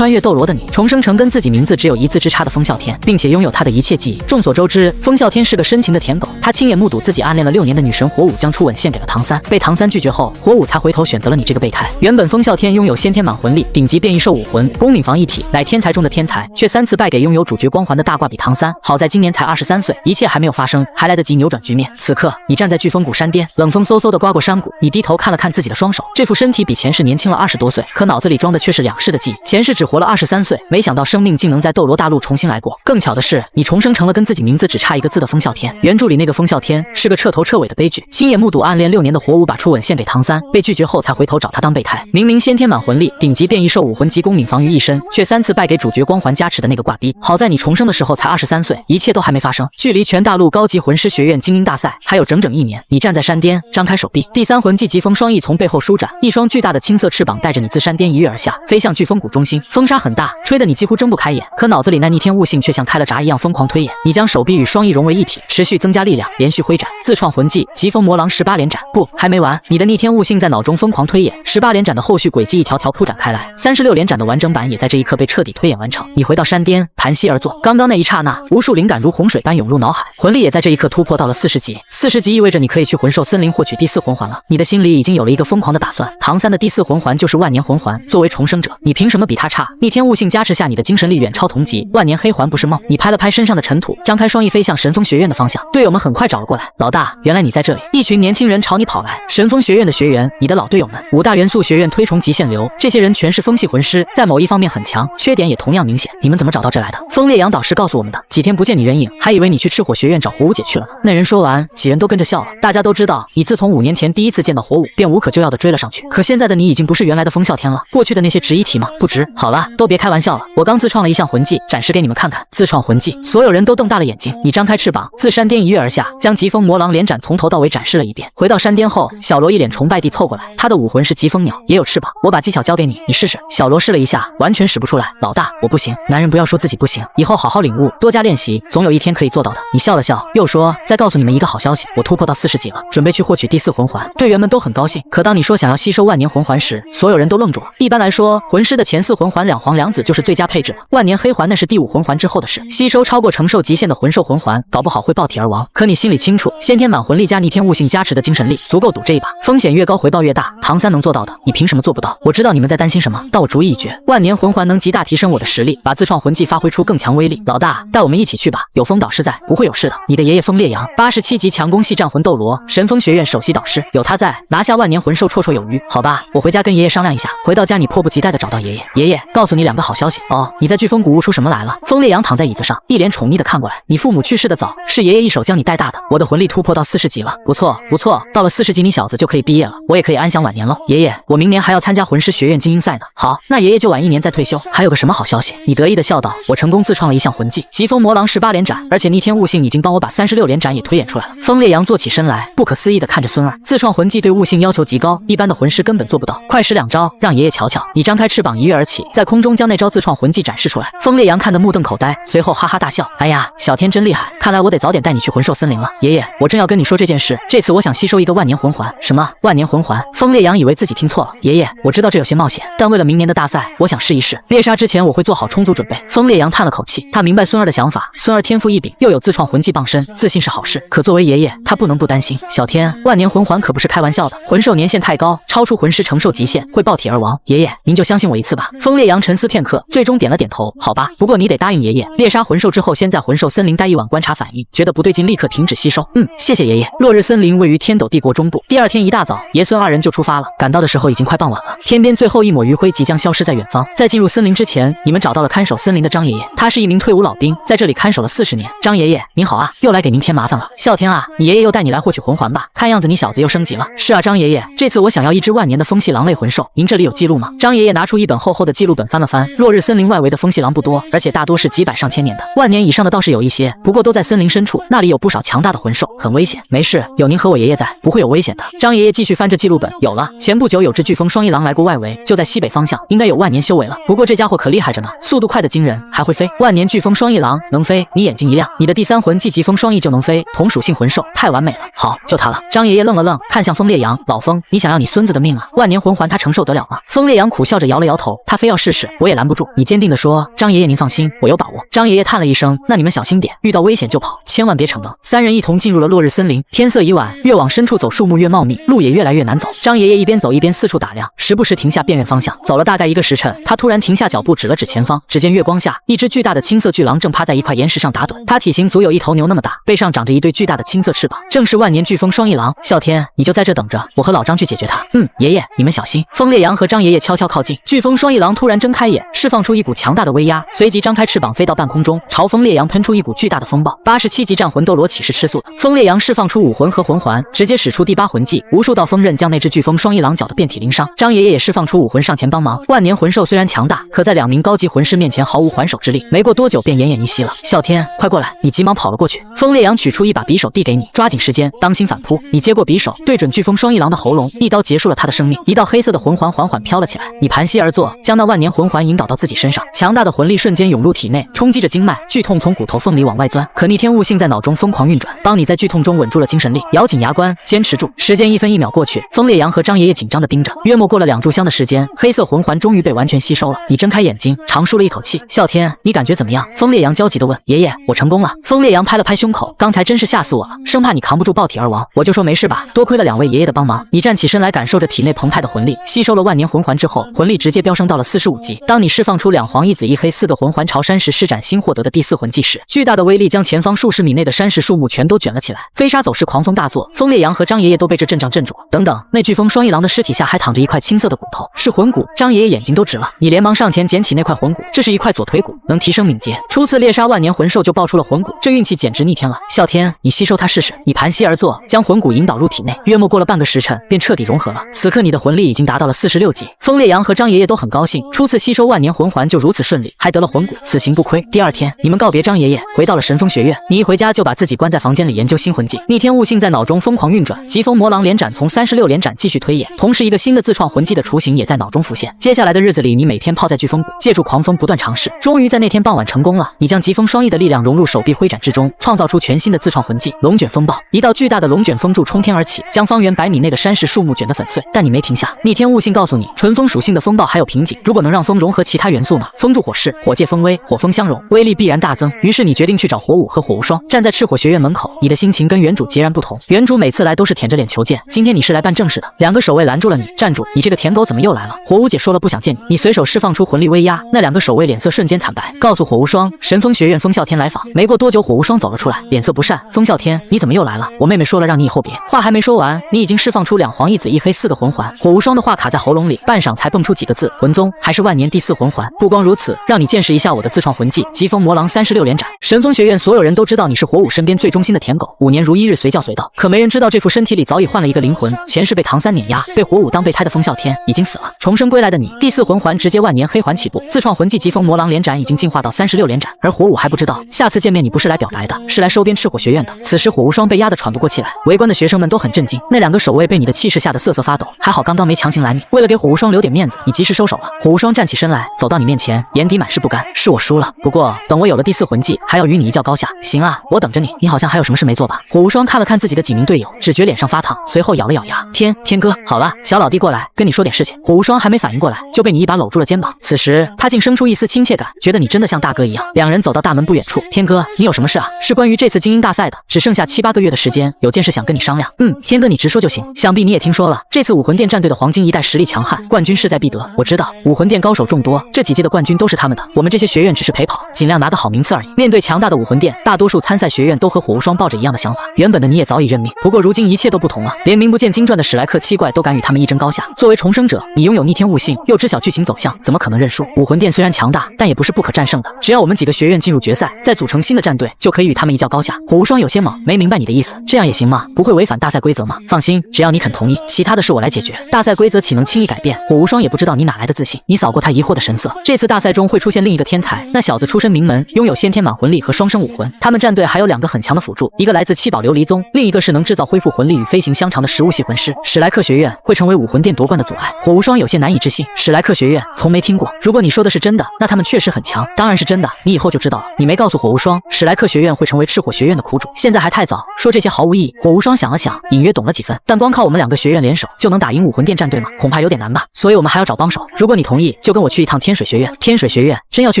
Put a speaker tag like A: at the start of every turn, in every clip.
A: 穿越斗罗的你，重生成跟自己名字只有一字之差的风啸天，并且拥有他的一切记忆。众所周知，风啸天是个深情的舔狗，他亲眼目睹自己暗恋了6年的女神火舞将初吻献给了唐三，被唐三拒绝后，火舞才回头选择了你这个备胎。原本风啸天拥有先天满魂力、顶级变异兽武魂、攻敏防一体，乃天才中的天才，却3次败给拥有主角光环的大挂比唐三。好在今年才23岁，一切还没有发生，还来得及扭转局面。此刻，你站在飓风谷山巅，冷风嗖嗖地刮过山谷，你低头看了看自己的双手，这副身体比前世年轻了20多岁，可脑子里装的却是2世的记忆。前世只活了23岁，没想到生命竟能在斗罗大陆重新来过。更巧的是，你重生成了跟自己名字只差一个字的风啸天。原著里那个风啸天是个彻头彻尾的悲剧，亲眼目睹暗恋6年的火舞把初吻献给唐三，被拒绝后才回头找他当备胎。明明先天满魂力、顶级变异兽武魂及攻敏防于一身，却3次败给主角光环加持的那个挂逼。好在你重生的时候才23岁，一切都还没发生，距离全大陆高级魂师学院精英大赛还有整整1年。你站在山巅，张开手臂，第3魂技疾风双翼从背后舒展，一双巨大的青色翅膀带着你自山巅一跃而下，飞向飓风谷中心。风沙很大，吹得你几乎睁不开眼，可脑子里那逆天悟性却像开了闸一样疯狂推演。你将手臂与双翼融为一体，持续增加力量，连续挥斩，自创魂技疾风魔狼18连斩。不，还没完，你的逆天悟性在脑中疯狂推演18连斩的后续轨迹，一条条铺展开来，36连斩的完整版也在这一刻被彻底推演完成。你回到山巅，盘膝而坐，刚刚那一刹那，无数灵感如洪水般涌入脑海，魂力也在这一刻突破到了40级。40级意味着你可以去魂兽森林获取第4魂环了。你的心里已经有了一个疯狂的打算，唐三的第4魂环就是万年魂环，作为重生者，你凭什么比他差？逆天悟性加持下，你的精神力远超同级，万年黑环不是梦。你拍了拍身上的尘土，张开双翼飞向神风学院的方向。队友们很快找了过来，老大，原来你在这里！一群年轻人朝你跑来。神风学院的学员，你的老队友们，5大元素学院推崇极限流，这些人全是风系魂师，在某一方面很强，缺点也同样明显。你们怎么找到这来的？风烈阳导师告诉我们的。几天不见你人影，还以为你去赤火学院找火舞姐去了呢。那人说完，几人都跟着笑了。大家都知道，你自从5年前第一次见到火舞，便无可救药的追了上去。可现在的你已经不是原来的风啸天了，过去的那些值一提吗？不值。好了，都别开玩笑了，我刚自创了一项魂技，展示给你们看看。自创魂技，所有人都瞪大了眼睛。你张开翅膀，自山巅一跃而下，将疾风魔狼连斩从头到尾展示了一遍。回到山巅后，小罗一脸崇拜地凑过来，他的武魂是疾风鸟，也有翅膀，我把技巧交给你，你试试。小罗试了一下，完全使不出来。老大，我不行。男人不要说自己不行，以后好好领悟，多加练习，总有一天可以做到的。你笑了笑，又说，再告诉你们一个好消息，我突破到40级了，准备去获取第4魂环。队员们都很高兴，可当你说想要吸收万年魂环时，所有人都愣住了。一般来说，魂师的前4魂环2黄2紫就是最佳配置了，万年黑环那是第5魂环之后的事。吸收超过承受极限的魂兽魂环，搞不好会爆体而亡。可你心里清楚，先天满魂力加逆天悟性加持的精神力，足够赌这一把。风险越高，回报越大。唐三能做到的，你凭什么做不到？我知道你们在担心什么，但我主意已决，万年魂环能极大提升我的实力，把自创魂技发挥出更强威力。老大，带我们一起去吧，有风导师在，不会有事的。你的爷爷风烈阳，87级强攻系战魂斗罗，神风学院首席导师，有他在，拿下万年魂兽绰绰有余。好吧，我回家跟爷爷商量一下。回到家，你迫不及待地找到爷爷。爷爷，告诉你2个好消息哦，你在飓风谷悟出什么来了？风烈阳躺在椅子上，一脸宠溺地看过来。你父母去世的早，是爷爷一手将你带大的。我的魂力突破到40级了，不错不错，到了40级你小子就可以毕业了，我也可以安享晚年了。爷爷，我明年还要参加魂师学院精英赛呢。好，那爷爷就晚1年再退休。还有个什么好消息？你得意地笑道，我成功自创了一项魂技，疾风魔狼18连斩，而且逆天悟性已经帮我把36连斩也推演出来了。风烈阳坐起身来，不可思议地看着孙儿，自创魂技对悟性要求极高，一般的魂师根本做不到，快使2招，让爷爷瞧瞧。你张开翅膀一跃而起，在空中将那招自创魂技展示出来。风烈阳看得目瞪口呆，随后哈哈大笑，哎呀，小天真厉害，看来我得早点带你去魂兽森林了。爷爷，我正要跟你说这件事，这次我想吸收一个万年魂环。什么万年魂环？风烈阳以为自己听错了。爷爷，我知道这有些冒险，但为了明年的大赛，我想试一试。猎杀之前我会做好充足准备。风烈阳叹了口气，他明白孙儿的想法，孙儿天赋异禀，又有自创魂技傍身，自信是好事。可作为爷爷，他不能不担心。小天，万年魂环可不是开玩笑的，魂兽年限太高，超出魂师承受极限，会爆体而亡。爷爷，您就相信我一次吧。风烈阳沉思片刻，最终点了点头。好吧，不过你得答应爷爷，猎杀魂兽之后，先在魂兽森林待1晚观察反应，觉得不对劲立刻停止吸收。谢谢爷爷。落日森林位于天斗帝国中部。第2天一大早，爷孙2人就出发了。赶到的时候已经快傍晚了，天边最后一抹余晖即将消失在远方。在进入森林之前，你们找到了看守森林的张爷爷，他是一名退伍老兵，在这里看守了40年。张爷爷您好啊，又来给您添麻烦了。啸天啊，你爷爷又带你来获取魂环吧？看样子你小子又升级了。是啊，张爷爷，这次我想要一只万年的风系狼类魂兽，您这里有记录吗？张爷爷拿出一本厚厚的记录本翻了翻，落日森林外围的风系狼不多，而且大多是几百上千年的，万年以上的倒是有一些，不过都在森林深处，那里有不少强大的魂兽，很危险。没事，有您和我爷爷在，不会有危险的。张爷爷继续翻着记录本，有了，前不久有只飓风双翼狼来过外围，就在西北方向，应该有万年修为了。不过这家伙可厉害着呢，速度快得惊人，还会飞。万年飓风双翼狼能飞，你眼睛一亮，你的第3魂技疾风双翼就能飞，同属性魂兽，太完美了。好，就它了。张爷爷愣了愣，看向风烈阳，老风，你想要你孙子的命啊？万年魂环他承受得了吗？风烈阳苦笑着摇了摇头，他非要试试试，我也拦不住。你坚定地说，张爷爷您放心，我有把握。张爷爷叹了一声，那你们小心点，遇到危险就跑，千万别逞能。三人一同进入了落日森林，天色已晚，越往深处走，树木越茂密，路也越来越难走。张爷爷一边走一边四处打量，时不时停下辨认方向。走了大概1个时辰，他突然停下脚步，指了指前方。只见月光下，一只巨大的青色巨狼正趴在一块岩石上打盹。它体型足有一头牛那么大，背上长着一对巨大的青色翅膀，正是万年飓风双翼狼。啸天，你就在这等着，我和老张去解决它。爷爷，你们小心。风烈阳和张爷爷悄悄靠近，飓风双翼狼突然睁开眼，释放出一股强大的威压，随即张开翅膀飞到半空中，朝风烈阳喷出一股巨大的风暴。87级战魂斗罗岂是吃素的？风烈阳释放出武魂和魂环，直接使出第8魂技，无数道锋刃将那只飓风双翼狼搅得遍体鳞伤。张爷爷也释放出武魂上前帮忙。万年魂兽虽然强大，可在2名高级魂师面前毫无还手之力，没过多久便奄奄一息了。啸天，快过来！你急忙跑了过去。风烈阳取出一把匕首递给你，抓紧时间，当心反扑。你接过匕首，对准飓风双翼狼的喉咙，一刀结束了他的生命。一道黑色的魂环缓缓飘了起来，你盘膝而坐，将那万年魂环引导到自己身上，强大的魂力瞬间涌入体内，冲击着经脉，剧痛从骨头缝里往外钻。可逆天悟性在脑中疯狂运转，帮你在剧痛中稳住了精神力，咬紧牙关，坚持住。时间1分1秒过去，风烈阳和张爷爷紧张地盯着。约莫过了2炷香的时间，黑色魂环终于被完全吸收了。你睁开眼睛，长舒了一口气。啸天，你感觉怎么样？风烈阳焦急地问。爷爷，我成功了。风烈阳拍了拍胸口，刚才真是吓死我了，生怕你扛不住爆体而亡。我就说没事吧，多亏了2位爷爷的帮忙。你站起身来，感受着体内澎湃的魂力，吸收了万年魂环之后，魂力直接飙升到了45级。当你释放出2黄1紫1黑4个魂环朝山石施展新获得的第4魂技时，巨大的威力将前方数十米内的山石树木全都卷了起来，飞沙走石，狂风大作。风烈阳和张爷爷都被这阵仗镇住。等等，那飓风双翼狼的尸体下还躺着一块青色的骨头，是魂骨。张爷爷眼睛都直了，你连忙上前捡起那块魂骨，这是一块左腿骨，能提升敏捷。初次猎杀万年魂兽就爆出了魂骨，这运气简直逆天了。啸天，你吸收它试试。你盘膝而坐，将魂骨引导入体内，约莫过了半个时辰，便彻底融合了。此刻你的魂力已经达到了46级。风烈阳和张爷爷都很高兴，初次吸收万年魂环就如此顺利，还得了魂骨，此行不亏。第2天，你们告别张爷爷，回到了神风学院。你一回家就把自己关在房间里研究新魂技，逆天悟性在脑中疯狂运转，疾风魔狼连斩从36连斩继续推演，同时一个新的自创魂技的雏形也在脑中浮现。接下来的日子里，你每天泡在飓风谷，借助狂风不断尝试，终于在那天傍晚成功了。你将疾风双翼的力量融入手臂挥斩之中，创造出全新的自创魂技龙卷风暴。一道巨大的龙卷风柱冲天而起，将方圆100米内的山石树木卷得粉碎。但你没停下，逆天悟性告诉你，纯风属性的风暴还有瓶颈，如果能让风融合其他元素呢？风助火势，火借风威，火风相融，威力必然大增。于是你决定去找火舞和火无双。站在赤火学院门口，你的心情跟原主截然不同。原主每次来都是舔着脸求见，今天你是来办正事的。2个守卫拦住了你，站住！你这个舔狗怎么又来了？火舞姐说了不想见你。你随手释放出魂力威压，那2个守卫脸色瞬间惨白，告诉火无双，神风学院风啸天来访。没过多久，火无双走了出来，脸色不善。风啸天，你怎么又来了？我妹妹说了让你以后别。话还没说完，你已经释放出2黄1紫1黑4个魂环。火无双的话卡在喉咙里，半晌才蹦出几个字：魂宗，还是万年第4魂环。不光如此，让你见识一下我的自创魂技疾风魔狼36连斩。神风学院所有人都知道你是火舞身边最忠心的舔狗，5年如1日随叫随到。可没人知道这副身体里早已换了一个灵魂，前世被唐三碾压，被火舞当备胎的风啸天已经死了。重生归来的你，第4魂环直接万年黑环起步，自创魂技疾风魔狼连斩已经进化到36连斩。而火舞还不知道，下次见面你不是来表白的，是来收编赤火学院的。此时火无双被压得喘不过气来，围观的学生们都很震惊。那2个守卫被你的气势吓得瑟瑟发抖，还好刚刚没强行拦你。为了给火无双留点面子，你及时收手了。火无双站起身来，走到你面前，眼底满是不甘。是我输了，不过等我有了第4魂技，还要与你一较高下。行啊，我等着你。你好像还有什么事没做吧？火无双看了看自己的几名队友，只觉脸上发烫，随后咬了咬牙。天哥，好了，小老弟过来跟你说点事情。火无双还没反应过来，就被你一把搂住了肩膀。此时他竟生出一丝亲切感，觉得你真的像大哥一样。2人走到大门不远处，天哥，你有什么事啊？是关于这次精英大赛的，只剩下7、8个月的时间，有件事想跟你商量。天哥你直说就行。想必你也听说了，这次武魂殿战队的黄金一代实力强悍，冠军势在必得。我知道武魂殿高手众多，这几届的冠军都是他们的，我们这些学院只是陪跑，尽量拿个好名次而已。面对强大的武魂殿，大多数参赛学院都和火无双抱着一样的想法。原本的你也早已认命，不过如今一切都不同了，连名不见经传的史莱克7怪都敢与他们一争高下。作为重生者，你拥有逆天悟性，又知晓剧情走向，怎么可能认输？武魂殿虽然强大，但也不是不可战胜的。只要我们几个学院进入决赛，再组成新的战队，就可以与他们一较高下。火无双有些懵，没明白你的意思。这样也行吗？不会违反大赛规则吗？放心，只要你肯同意，其他的事我来解决。大赛规则岂能轻易改变？火无双也不知道你哪来的自信。你扫过他疑惑的神色。这次大赛中会出现另一个天才，那小子出身名门，拥有先天满魂力和双生武魂。他们战队还有2个很强的辅助，一个来自7宝琉璃宗，另一个是能制造恢复魂力与飞行相长的食物系魂师。史莱克学院会成为武魂殿夺冠的阻碍。火无双有些难以置信，史莱克学院从没听过。如果你说的是真的，那他们确实很强。当然是真的，你以后就知道了。你没告诉火无双，史莱克学院会成为赤火学院的苦主，现在还太早，说这些毫无意义。火无双想了想，隐约懂了几分，但光靠我们2个学院联手就能打赢武魂殿战队吗？恐怕有点难吧。所以我们还要找帮手。如果你同意，意就跟我去一趟天水学院。天水学院真要去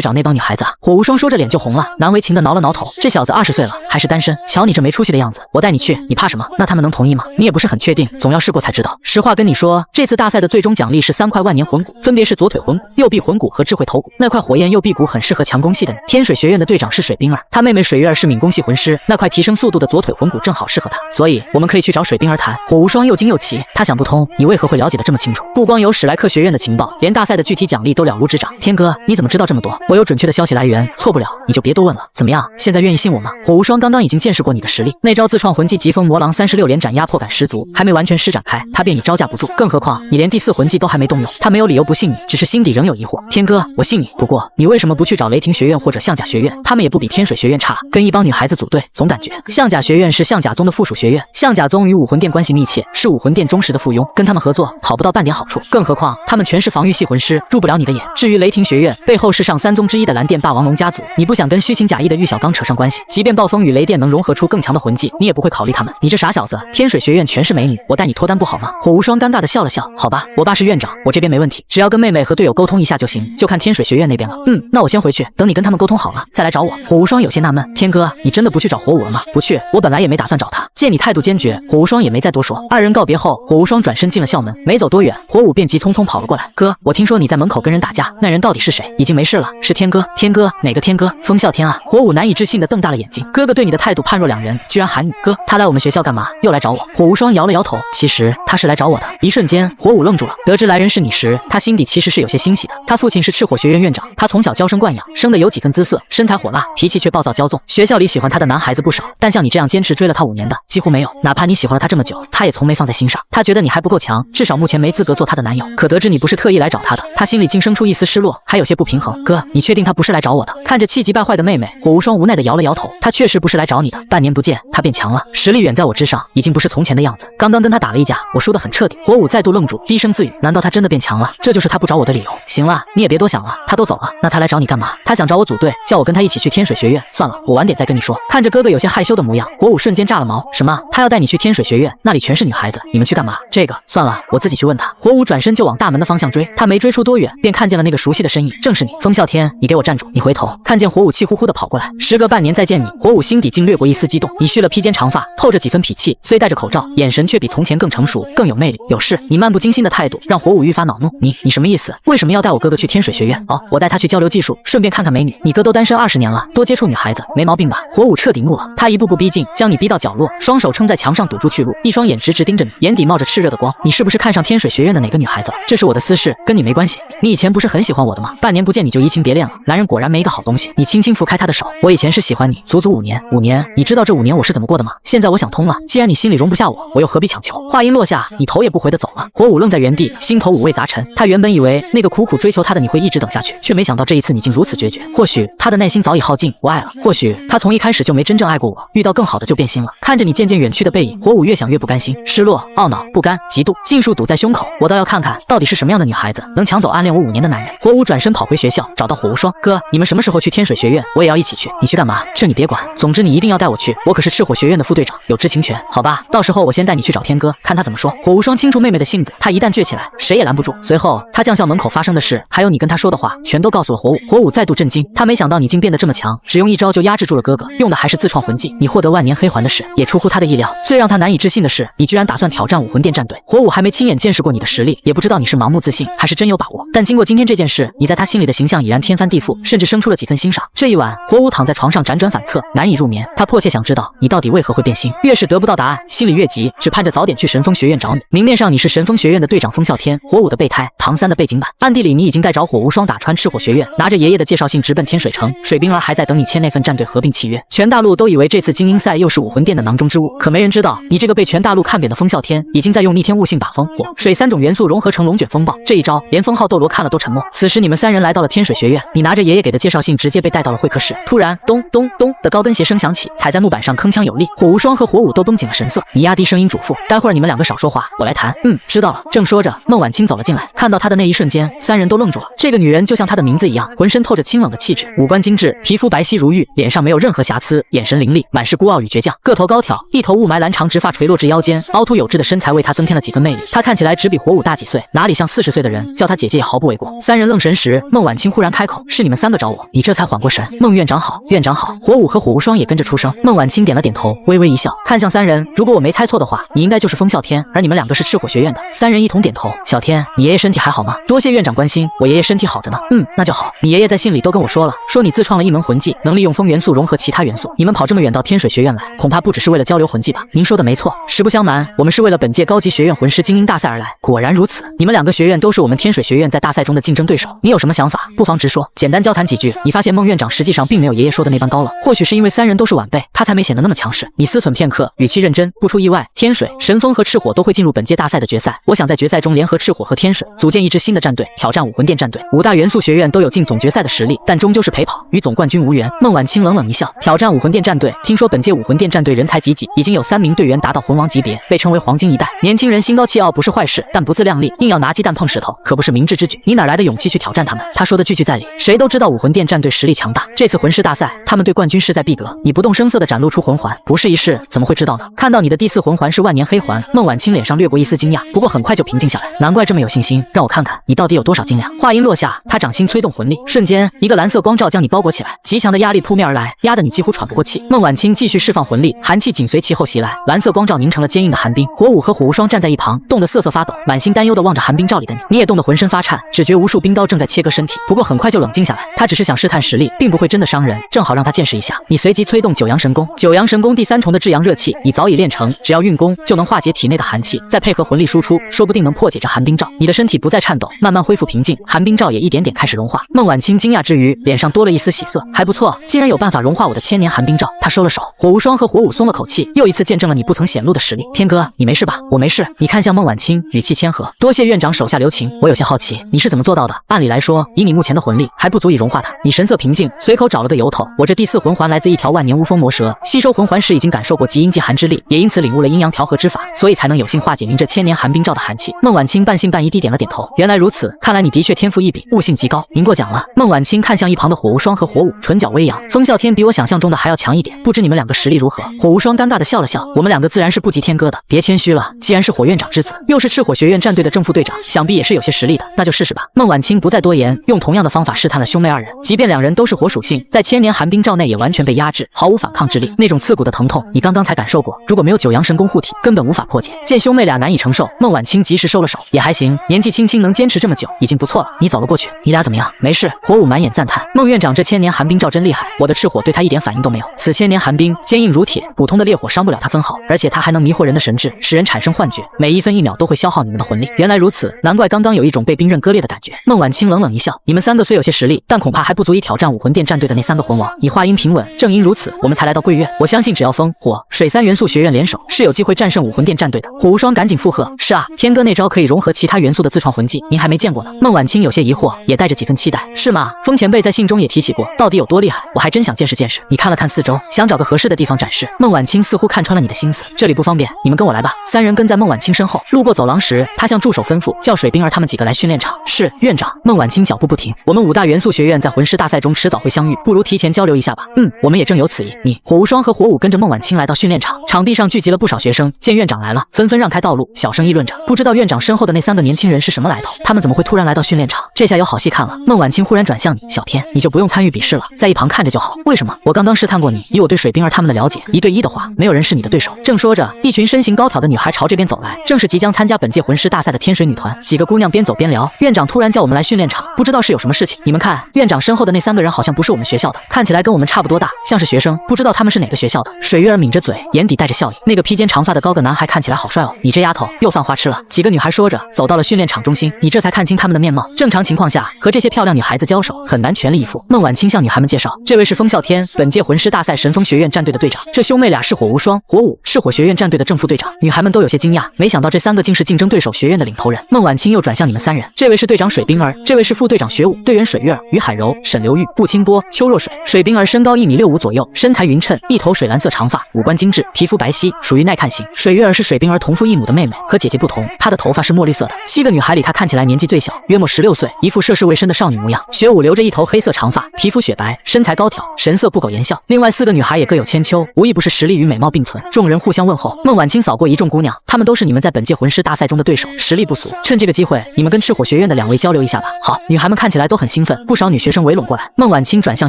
A: 找那帮女孩子啊？火无双说着脸就红了，难为情的挠了挠头。这小子20岁了还是单身，瞧你这没出息的样子，我带你去，你怕什么？那他们能同意吗？你也不是很确定，总要试过才知道。实话跟你说，这次大赛的最终奖励是3块万年魂骨，分别是左腿魂骨、右臂魂骨和智慧头骨。那块火焰右臂骨很适合强攻系的你。天水学院的队长是水冰儿，他妹妹水月儿是敏攻系魂师，那块提升速度的左腿魂骨正好适合他，所以我们可以去找水冰儿谈。火无双又惊又奇，他想不通你为何会了解得这么清楚，不光有史莱克学院的情报，连大赛的具体奖励都了如指掌。天哥，你怎么知道这么多？我有准确的消息来源，错不了你就别多问了。怎么样，现在愿意信我吗？火无双刚刚已经见识过你的实力，那招自创魂技疾风魔狼36连斩压迫感十足，还没完全施展开，他便已招架不住。更何况你连第4魂技都还没动用，他没有理由不信你，只是心底仍有疑惑。天哥，我信你，不过你为什么不去找雷霆学院或者象甲学院？他们也不比天水学院差，跟一帮女孩子组队，总感觉象甲学院是象甲宗的附属学院，象甲宗与武魂殿关系密切，是武魂殿忠实的附庸，跟他们合作讨不到半点好处。更何况他们全是防御系魂师，入不了你的眼。至于雷霆学院，背后是上3宗之一的蓝电霸王龙家族，你不想跟虚情假意的玉小刚扯上关系，即便暴风与雷电能融合出更强的魂技，你也不会考虑他们。你这傻小子，天水学院全是美女，我带你脱单不好吗？火无双尴尬的笑了笑，好吧，我爸是院长，我这边没问题，只要跟妹妹和队友沟通一下就行，就看天水学院那边了。那我先回去，等你跟他们沟通好了再来找我。火无双有些纳闷，天哥，你真的不去找火舞了吗？不去，我本来也没打算找他。见你态度坚决，火无双也没再多说。二人告别后，火无双转身进了校门，没走多远，火舞便急匆匆跑了过来。哥，我听说你在门口跟人打架，那人到底是谁？已经没事了，是天哥。天哥？哪个天哥？风啸天啊！火舞难以置信地瞪大了眼睛，哥哥对你的态度判若两人，居然喊你哥。他来我们学校干嘛？又来找我？火无双摇了摇头，其实他是来找我的。一瞬间，火舞愣住了，得知来人是你时，他心底其实是有些欣喜的。他父亲是赤火学院院长，他从小娇生惯养，生得有几分姿色，身材火辣，脾气却暴躁骄纵。学校里喜欢他的男孩子不少，但像你这样坚持追了他5年的几乎没有。哪怕你喜欢了他这么久，他也从没放在心上。他觉得你还不够强，至少目前没资格做他的男友。可得知你不是特意来找他的，他心里竟生出一丝失落，还有些不平衡。哥，你确定他不是来找我的？看着气急败坏的妹妹，火无双无奈地摇了摇头。他确实不是来找你的，半年不见，他变强了，实力远在我之上，已经不是从前的样子。刚刚跟他打了一架，我输得很彻底。火舞再度愣住，低声自语：难道他真的变强了？这就是他不找我的理由。行了，你也别多想了，他都走了，那他来找你干嘛？他想找我组队，叫我跟他一起去天水学院。算了，我晚点再跟你说。看着哥哥有些害羞的模样，火舞瞬间炸了毛。什么？他要带你去天水学院？那里全是女孩子，你们去干嘛？这个算了，我自己去问他。火舞转身就往大门的方向追，他没追出多远，便看见了那个熟悉的身影，正是你，风啸天。你给我站住！你回头看见火舞气呼呼的跑过来，时隔半年再见你，火舞心底竟掠过一丝激动。你蓄了披肩长发，透着几分痞气，虽戴着口罩，眼神却比从前更成熟，更有魅力。有事？你漫不经心的态度让火舞愈发恼怒。你什么意思？为什么要带我哥哥去天水学院？哦，我带他去交流技术，顺便看看美女。你哥都单身20年了，多接触女孩子没毛病吧？火舞彻底怒了，他一步步逼近，将你逼到角落，双手撑在墙上堵住去路，一双眼直直盯着你，眼底冒着炽热的光。你是不是看上天水学院的哪个女孩子了？这是我的私事，跟你没关系。你以前不是很喜欢我的吗？半年不见你就移情别恋了，男人果然没一个好东西。你轻轻拂开他的手，我以前是喜欢你，足足5年。5年，你知道这5年我是怎么过的吗？现在我想通了，既然你心里容不下我，我又何必强求？话音落下，你头也不回的走了。火舞愣在原地，心头五味杂陈。他原本以为那个苦苦追求他的你会一直等下去，却没想到这一次你竟如此决绝。或许他的耐心早已耗尽，不爱了；或许他从一开始就没真正爱过我，遇到更好的就变心了。看着你渐渐远去的背影，火舞越想越不甘心，失落、懊恼、不甘、嫉妒，尽数堵在胸口。我倒要看看到底是什么样的女孩子能抢走暗恋我5年的男人。火舞转身跑回学校，找到火无双。哥，你们什么时候去天水学院？我也要一起去。你去干嘛？这你别管，总之你一定要带我去，我可是赤火学院的副队长，有知情权。好吧，到时候我先带你去找天哥，看他怎么说。火无双清楚妹妹的性子，他一旦倔起来，谁也拦不住。随后他将校门口发生的事，还有你跟他说的话，全都告诉了火舞。火舞再度震惊，他没想到你竟变得这么强，只用一招就压制住了哥哥，用的还是自创魂技。你获得万年黑环的事，也出乎他的意料。最让他难以置信的是，你居然打算挑战武魂殿战队。火舞还没亲眼见识过你的实力，也不知道你是盲目自信还是真有把握。但经过今天这件事，你在他心里的形象已然天翻地覆，甚至生出了几分欣赏。这一晚，火舞躺在床上辗转反侧，难以入眠。他迫切想知道你到底为何会变心，越是得不到答案，心里越急，只盼着早点去神风学院找你。明面上你是神风学院的队长风啸天，火舞的备胎，唐三的背景板，暗地里你已经带着火无双打穿赤火学院，拿着爷爷的介绍信直奔天水城。水冰儿还在等你签那份战队合并契约。全大陆都以为这次精英赛又是武魂殿的囊中之物，可没人知道，你这个被全大陆看扁的风啸天，已经在用逆天悟性把风、火、水3种元素融合成龙卷风暴。这一招，连封号斗罗看了都沉默。此时你们3人来到了天水学院，你拿着爷爷给的介绍信，直接被带到了会客室。突然，咚咚咚的高跟鞋声响起，踩在木板上铿锵有力。火无双和火舞都绷紧了神色。你压低声音嘱咐：“待会儿你们2个少说话，我来谈。”知道了。正说着，孟晚清走了进来，看到他的那一瞬间，3人都愣住了。这个女人就像她的名字一样，浑身透着清冷的气质，五官精致，皮肤白皙如玉，脸上没有任何瑕疵，眼神凌厉，满是孤傲与倔强。个头高挑，一头雾霾蓝长直发垂落至腰间，凹凸有致的身材为她增添了几分魅力。她看起来只比火舞大几岁，哪里像40岁的人，叫她姐姐也毫不为过。三人愣神时，孟晚清忽然开口：“是你们3个找我。”你这才缓过神。孟院长好，院长好。火舞和火无双也跟着出声。孟晚清点了点头，微微一笑，看向三人：“如果我没猜错的话，你应该就是风啸天，而你们2个是赤火学院的。”三人一同点头。小天，你爷爷身体还好吗？多谢院长关心，我爷爷身体好着呢。那就好。你爷爷在信里都跟我说了，说你自创了一门魂技，能利用风元素融合其他元素。你们跑这么远到天水学院来，恐怕不只是为了交流魂技吧？您说的没错，实不相瞒，我们是为了本届高级学院魂师精英大赛而来。果然如此，你们2个学院都是我们天水学院在大赛中的竞争对手。你有什么想法，不妨直说，简单交谈几句。你发现孟院长实际上并没有爷爷说的那般高冷，或许是因为三人都是晚辈，他才没显得那么强势。你思忖片刻，语气认真，不出意外，天水、神风和赤火都会进入本届大赛的决赛。我想在决赛中联合赤火和天水，组建一支新的战队，挑战武魂殿战队。5大元素学院都有进总决赛的实力，但终究是陪跑，与总冠军无缘。孟晚清冷冷一笑，挑战武魂殿战队。听说本届武魂殿战队人才济济，已经有3名队员达到魂王级别，被称为黄金一代。年轻人心高气傲不是坏事，但不自量力，硬要拿鸡蛋碰石头，可不是明智之举。你哪来的勇气去挑战他们？他说的句句在理，谁都知道武魂殿战队实力强大，这次魂师大赛他们对冠军势在必得。你不动声色地展露出魂环，不试一试怎么会知道呢？看到你的第4魂环是万年黑环，孟晚清脸上掠过一丝惊讶，不过很快就平静下来。难怪这么有信心，让我看看你到底有多少斤两。话音落下，他掌心催动魂力，瞬间一个蓝色光罩将你包裹起来，极强的压力扑面而来，压得你几乎喘不过气。孟晚清继续释放魂力，寒气紧随其后袭来，蓝色光罩凝成了坚硬的寒冰。火舞和火无双站在一旁，冻得瑟瑟发抖，满心担忧地望着寒冰罩里的你。你也冻得浑身发颤，只觉无数冰刀正在切割身体，不过很快就冷静下来。他只是想试探实力，并不会真的伤人，正好让他见识一下。你随即催动九阳神功，九阳神功第3重的至阳热气，你早已练成，只要运功就能化解体内的寒气，再配合魂力输出，说不定能破解这寒冰罩。你的身体不再颤抖，慢慢恢复平静，寒冰罩也一点点开始融化。孟晚清惊讶之余，脸上多了一丝喜色，还不错，竟然有办法融化我的千年寒冰罩。他收了手，火无双和火舞松了口气，又一次见证了你不曾显露的实力。天哥，你没事吧？我没事。你看向孟晚清，语气谦和，多谢院长手下留情。我有些好奇，你是怎么做到的？按理来说，以你目前的魂力，还不足以融化它。你神色平静，随口找了个由头，我这第4魂环来自一条万年无风魔蛇，吸收魂环时已经感受过极阴极寒之力，也因此领悟了阴阳调和之法，所以才能有幸化解您这千年寒冰罩的寒气。孟晚清半信半疑地点了点头，原来如此，看来你的确天赋异禀，悟性极高，您过奖了。孟晚清看向一旁的火无双和火舞，唇角微扬，风啸天比我想象中的还要强一点，不知你们2个实力如何？火无双尴尬地笑了笑，我们2个自然是不及天哥的，别谦虚了，既然是火院长之子，又是赤火学院战队的正副队长，想必也是有些实力的，那就试试吧。孟晚清不再多言，用同样的方法试探了兄妹2人，即便2人都是火属性，在千年寒冰罩内也完全被压制，毫无反抗之力，那种刺骨的疼痛你刚刚才感受过，如果没有九阳神功护体，根本无法破解。见兄妹俩难以承受，孟晚清及时收了手，也还行，年纪轻轻能坚持这么久已经不错了。你走了过去，你俩怎么样？没事。火舞满眼赞叹，孟院长这千年寒冰罩真厉害，我的赤火对他一点反应都没有。此千年寒冰坚硬如铁，普通的烈火伤不了他分毫，而且他还能迷惑人的神智，使人产生幻觉，每1分1秒都会消耗你们的魂力。原来如此，难怪刚刚有一种被冰刃割裂的感觉。孟晚清冷冷一笑，你们3个虽有些实力，但恐怕还不足以挑战武魂殿战队的那3个魂王。你话音平稳，正因如此，我们才来到贵院。我相信只要风、火、水3元素学院联手，是有机会战胜武魂殿战队的。火无双赶紧附和，是啊，天哥那招可以融合其他元素的自创魂技，您还没见过呢。孟晚清有些疑惑，也带着几分期待，是吗？风前辈在信中也提起过，到底有多厉害？我还真想见识见识。你看了看四周，想找个合适的地方展示。孟晚清似乎看穿了你的心思，这里不方便，你们跟我来吧。3人跟在孟晚清身后，路过走廊时，他向助手吩咐，叫水冰儿他们几个来训练场。是，院长。孟晚清脚步不停，我们5大元素学院在魂师大赛中迟早会相遇，不如提前交流一下吧。我们也正有此意。你火无双和火舞跟着孟晚清来到训练场，场地上聚集了不少学生，见院长来了，纷纷让开道路，小声议论着，不知道院长身后的那3个年轻人是什么来头，他们怎么会突然来到训练场？这下有好戏看了。孟晚清忽然转向你，小天，你就不用参与比试了，在一旁看着就好。为什么？我刚刚试探过你，以我对水冰儿他们的了解，1对1的话，没有人是你的对手。正说着，一群身形高挑的女孩朝这边走来，正是即将参加本届魂师大赛的天水女团。几个姑娘边走边聊，院长突然叫我们来训练场，不知道是有什么事情。你们看，院长身后的那3个人好像不是我们学校的，看起来跟我们差不多大，像是学生，不知道他们是哪个学校的。水月儿抿着嘴，眼底带着笑意。那个披肩长发的高个男孩看起来好帅哦，你这丫头又犯花痴了。几个女孩说着，走到了训练场中心，你这才看清他们的面貌。正常情况下，和这些漂亮女孩子交手很难全力以赴。孟晚清向女孩们介绍，这位是风啸天，本届魂师大赛神风学院战队的队长。这兄妹俩是火无双、火舞，赤火学院战队的正副队长。女孩们都有些惊讶，没想到这3个竟是竞争对手学院的领头人。孟晚清又转向你们3人，这位是队长水冰儿，这位是副队长学武，队员水月儿、于海柔、沈流玉、步清波、邱若水。水冰儿身高1.65米左右，身材匀称，一头水蓝色长发，五官精致，皮肤白皙，属于耐看型。水月儿是水冰儿同父异母的妹妹，和姐姐不同，她的头发是墨绿色的。7个女孩里，她看起来年纪最小，约莫16岁，一副涉世未深的少女模样。学武留着一头黑色长发，皮肤雪白，身材高挑，神色不苟言笑。另外4个女孩也各有千秋，无一不是实力与美貌并存。众人互相问候，孟晚清扫过一众姑娘，她们都是你们在本届魂师大赛中的对手，实力不俗。趁这个机会，你们跟赤火学学院的2位交流一下吧。好，女孩们看起来都很兴奋，不少女学生围拢过来。孟晚清转向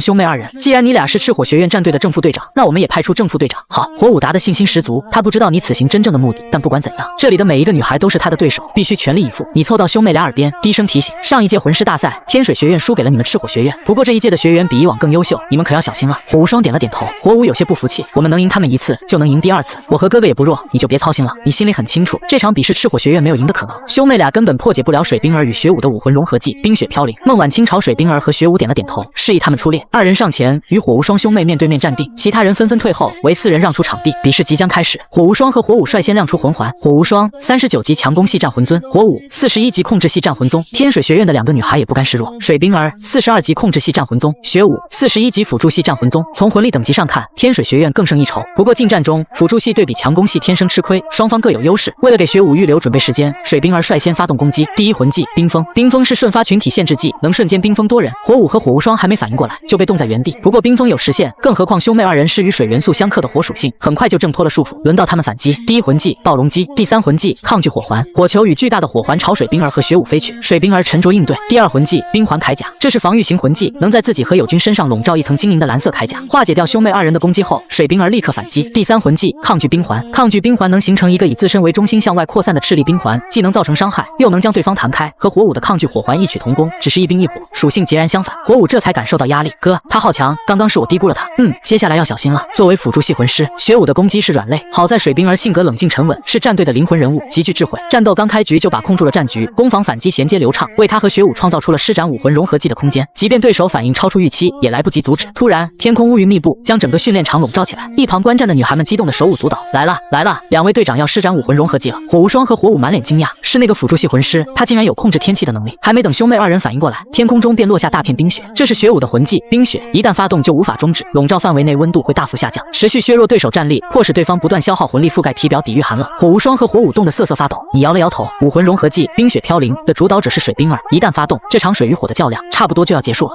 A: 兄妹2人，既然你俩是赤火学院战队的正副队长，那我们也派出正副队长。好，火舞答的信心十足，他不知道你此行真正的目的，但不管怎样，这里的每一个女孩都是他的对手，必须全力以赴。你凑到兄妹俩耳边，低声提醒：上一届魂师大赛，天水学院输给了你们赤火学院，不过这一届的学员比以往更优秀，你们可要小心了。火无双点了点头，火舞有些不服气，我们能赢他们1次，就能赢第2次，我和哥哥也不弱，你就别操心了。你心里很清楚，这场比试赤火学院没有赢的可能，兄妹俩根本破解不了水冰儿与雪舞的武魂融合技冰雪飘零。孟晚清朝水冰儿和雪舞点了点头，示意他们出列。2人上前与火无双兄妹面对面站定，其他人纷纷退后，为4人让出场地。比试即将开始，火无双和火舞率先亮出魂环。火无双39级强攻系战魂尊，火舞41级控制系战魂宗。天水学院的2个女孩也不甘示弱，水冰儿42级控制系战魂宗，雪舞41级辅助系战魂宗。从魂力等级上看，天水学院更胜一筹。不过近战中，辅助系对比强攻系天生吃亏，双方各有优势。为了给雪舞预留准备时间，水冰儿率先发动攻击。第一魂技冰封，冰封是瞬发群体限制技，能瞬间冰封多人。火舞和火无双还没反应过来，就被冻在原地。不过冰封有时限，更何况兄妹2人是与水元素相克的火属性，很快就挣脱了束缚。轮到他们反击，第一魂技暴龙击，第3魂技抗拒火环，火球与巨大的火环朝水冰儿和雪舞飞去，水冰儿沉着应对。第2魂技冰环铠甲，这是防御型魂技，能在自己和友军身上笼罩一层晶莹的蓝色铠甲，化解掉兄妹2人的攻击后，水冰儿立刻反击。第3魂技抗拒冰环，抗拒冰环能形成一个以自身为中心向外扩散的斥力冰环，既能造成伤害，又能将对方弹开，和火舞的抗拒火环异曲同工，只是一冰一火，属性截然相反。火舞这才感受到压力，哥，他好强，刚刚是我低估了他，接下来要小心了。作为辅助系魂师，雪舞的攻击是软肋，好在水冰儿性格冷静沉稳，是战队的灵魂人物，极具智慧。战斗刚开局就把控住了战局，攻防反击衔接流畅，为他和雪舞创造出了施展武魂融合技的空间。即便对手反应超出预期，也来不及阻止。突然，天空乌云密布，将整个训练场笼罩起来。一旁观战的女孩们激动的手舞足蹈，来了来了，2位队长要施展武魂融合技了。火无双和火舞满脸惊讶，是那个辅助系魂师，他竟然有控制天气的能力。还没等兄妹2人反应过来，天空中便落下大片冰雪，这是雪舞的魂技冰雪，一旦发动就无法终止，笼罩范围内温度会大幅下降，持续削弱对手战力，迫使对方不断消耗魂力覆盖体表抵御寒冷。火无双和火舞冻得瑟瑟发抖，你摇了摇头。武魂融合技冰雪飘零的主导者是水冰儿，一旦发动，这场水与火的较量差不多就要结束了。